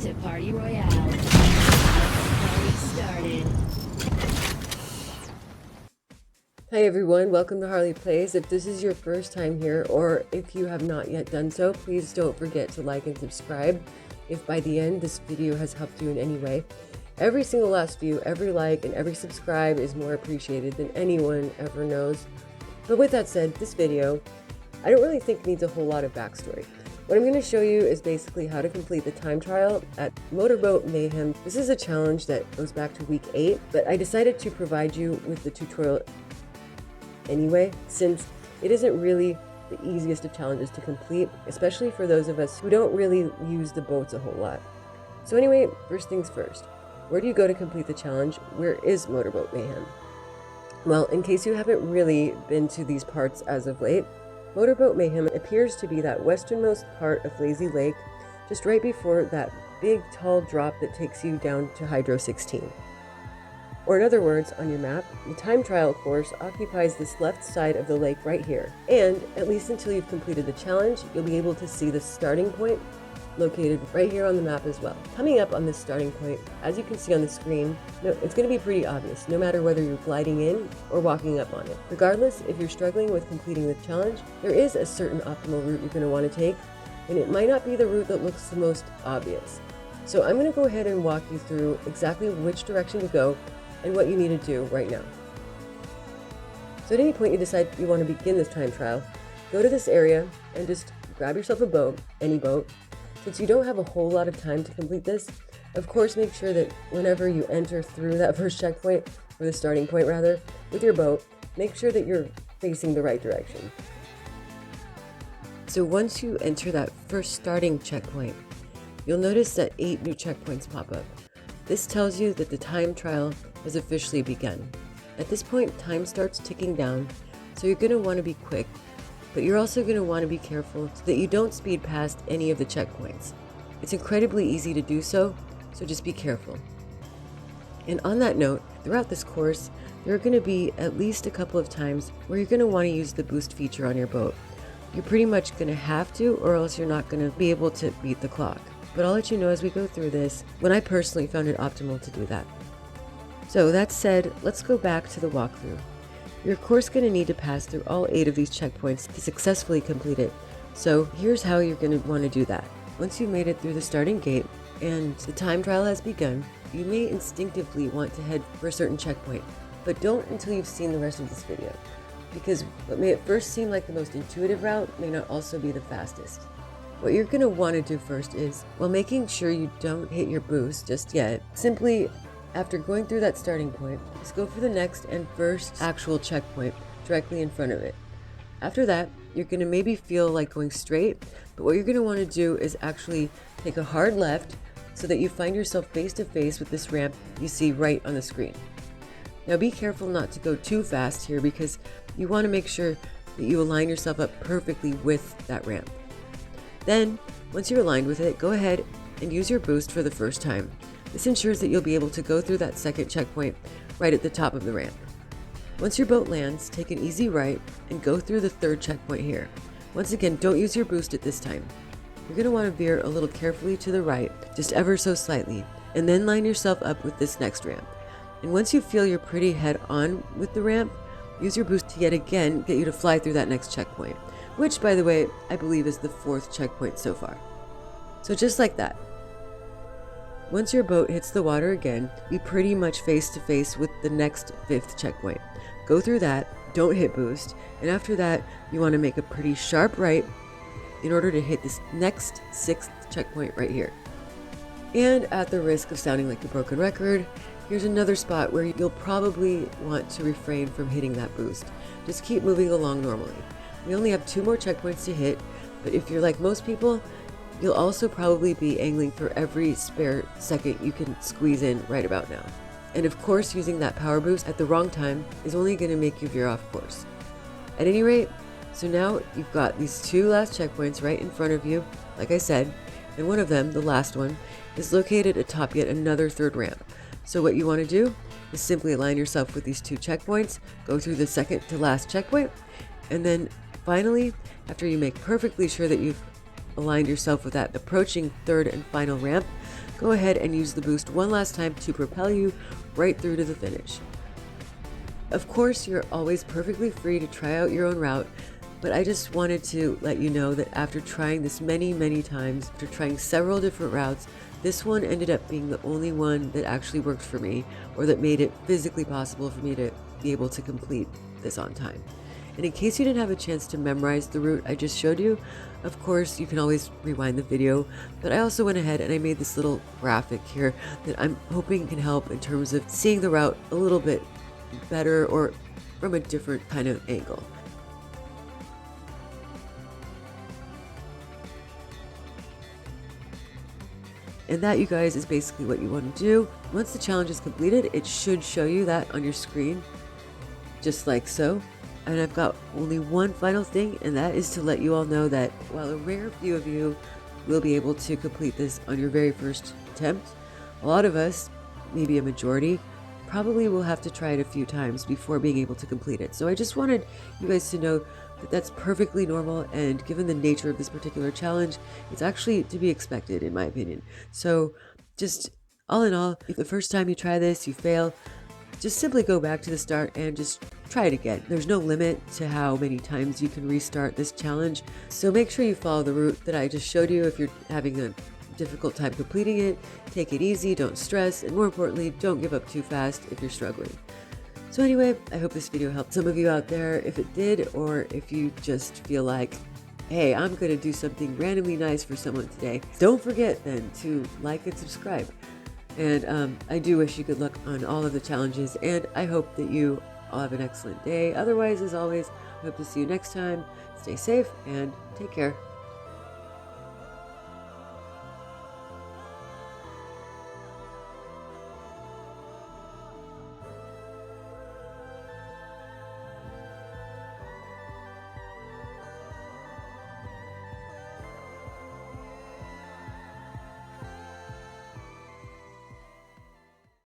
to Party Royale. Party started. Hi everyone, welcome to Harley Plays. If this is your first time here, or if you have not yet done so, please don't forget to like and subscribe if by the end this video has helped you in any way. Every single last view, every like, and every subscribe is more appreciated than anyone ever knows. But with that said, this video, I don't really think needs a whole lot of backstory. What I'm going to show you is basically how to complete the time trial at Motorboat Mayhem. This is a challenge that goes back to week 8, but I decided to provide you with the tutorial anyway, since it isn't really the easiest of challenges to complete, especially for those of us who don't really use the boats a whole lot. So anyway, first things first, where do you go to complete the challenge? Where is Motorboat Mayhem? Well, in case you haven't really been to these parts as of late, Motorboat Mayhem appears to be that westernmost part of Lazy Lake, just right before that big tall drop that takes you down to Hydro 16. Or in other words, on your map, the time trial course occupies this left side of the lake right here. And at least until you've completed the challenge, you'll be able to see the starting point located right here on the map as well. Coming up on this starting point, as you can see on the screen, it's going to be pretty obvious, no matter whether you're gliding in or walking up on it. Regardless, if you're struggling with completing the challenge, there is a certain optimal route you're going to want to take, and it might not be the route that looks the most obvious. So I'm going to go ahead and walk you through exactly which direction to go and what you need to do right now. So at any point you decide you want to begin this time trial, go to this area and just grab yourself a boat, any boat. Since you don't have a whole lot of time to complete this, of course make sure that whenever you enter through that first checkpoint, or the starting point rather, with your boat, make sure that you're facing the right direction. So once you enter that first starting checkpoint, you'll notice that 8 new checkpoints pop up. This tells you that the time trial has officially begun. At this point, time starts ticking down, so you're going to want to be quick, but you're also going to want to be careful so that you don't speed past any of the checkpoints. It's incredibly easy to do so, so just be careful. And on that note, throughout this course, there are going to be at least a couple of times where you're going to want to use the boost feature on your boat. You're pretty much going to have to, or else you're not going to be able to beat the clock. But I'll let you know as we go through this when I personally found it optimal to do that. So that said, let's go back to the walkthrough. You're of course going to need to pass through all 8 of these checkpoints to successfully complete it. So here's how you're going to want to do that. Once you've made it through the starting gate and the time trial has begun, you may instinctively want to head for a certain checkpoint, but don't until you've seen the rest of this video, because what may at first seem like the most intuitive route may not also be the fastest. What you're going to want to do first is, while making sure you don't hit your boost just yet, simply after going through that starting point, just go for the next and first actual checkpoint directly in front of it. After that, you're going to maybe feel like going straight, but what you're going to want to do is actually take a hard left so that you find yourself face to face with this ramp you see right on the screen. Now be careful not to go too fast here, because you want to make sure that you align yourself up perfectly with that ramp. Then, once you're aligned with it, go ahead and use your boost for the first time. This ensures that you'll be able to go through that second checkpoint right at the top of the ramp. Once your boat lands, take an easy right and go through the third checkpoint here. Once again, don't use your boost at this time. You're going to want to veer a little carefully to the right, just ever so slightly, and then line yourself up with this next ramp. And once you feel you're pretty head on with the ramp, use your boost to yet again get you to fly through that next checkpoint, which, by the way, I believe is the 4th checkpoint so far. So just like that. Once your boat hits the water again, be pretty much face to face with the next 5th checkpoint. Go through that, don't hit boost, and after that, you want to make a pretty sharp right in order to hit this next 6th checkpoint right here. And at the risk of sounding like a broken record, here's another spot where you'll probably want to refrain from hitting that boost. Just keep moving along normally. We only have 2 more checkpoints to hit, but if you're like most people, you'll also probably be angling for every spare second you can squeeze in right about now. And of course, using that power boost at the wrong time is only going to make you veer off course. At any rate, so now you've got these 2 last checkpoints right in front of you, like I said, and one of them, the last one, is located atop yet another 3rd ramp. So what you want to do is simply align yourself with these 2 checkpoints, go through the second to last checkpoint, and then finally, after you make perfectly sure that you've aligned yourself with that approaching 3rd and final ramp, go ahead and use the boost one last time to propel you right through to the finish. Of course, you're always perfectly free to try out your own route, but I just wanted to let you know that after trying this many times, after trying several different routes, this one ended up being the only one that actually worked for me, or that made it physically possible for me to be able to complete this on time. And in case you didn't have a chance to memorize the route I just showed you, of course, you can always rewind the video, but I also went ahead and I made this little graphic here that I'm hoping can help in terms of seeing the route a little bit better or from a different kind of angle. And that, you guys, is basically what you want to do. Once the challenge is completed, it should show you that on your screen, just like so. And I've got only one final thing, and that is to let you all know that while a rare few of you will be able to complete this on your very first attempt, a lot of us, maybe a majority, probably will have to try it a few times before being able to complete it. So I just wanted you guys to know that that's perfectly normal, and given the nature of this particular challenge, it's actually to be expected, in my opinion. So just all in all, if the first time you try this you fail, just simply go back to the start and just try it again. There's no limit to how many times you can restart this challenge, so make sure you follow the route that I just showed you. If you're having a difficult time completing it, take it easy, don't stress, and more importantly, don't give up too fast if you're struggling. So anyway, I hope this video helped some of you out there. If it did, or if you just feel like, hey, I'm gonna do something randomly nice for someone today, don't forget then to like and subscribe. And I do wish you good luck on all of the challenges, and I hope that you all have an excellent day. Otherwise, as always, I hope to see you next time. Stay safe and take care.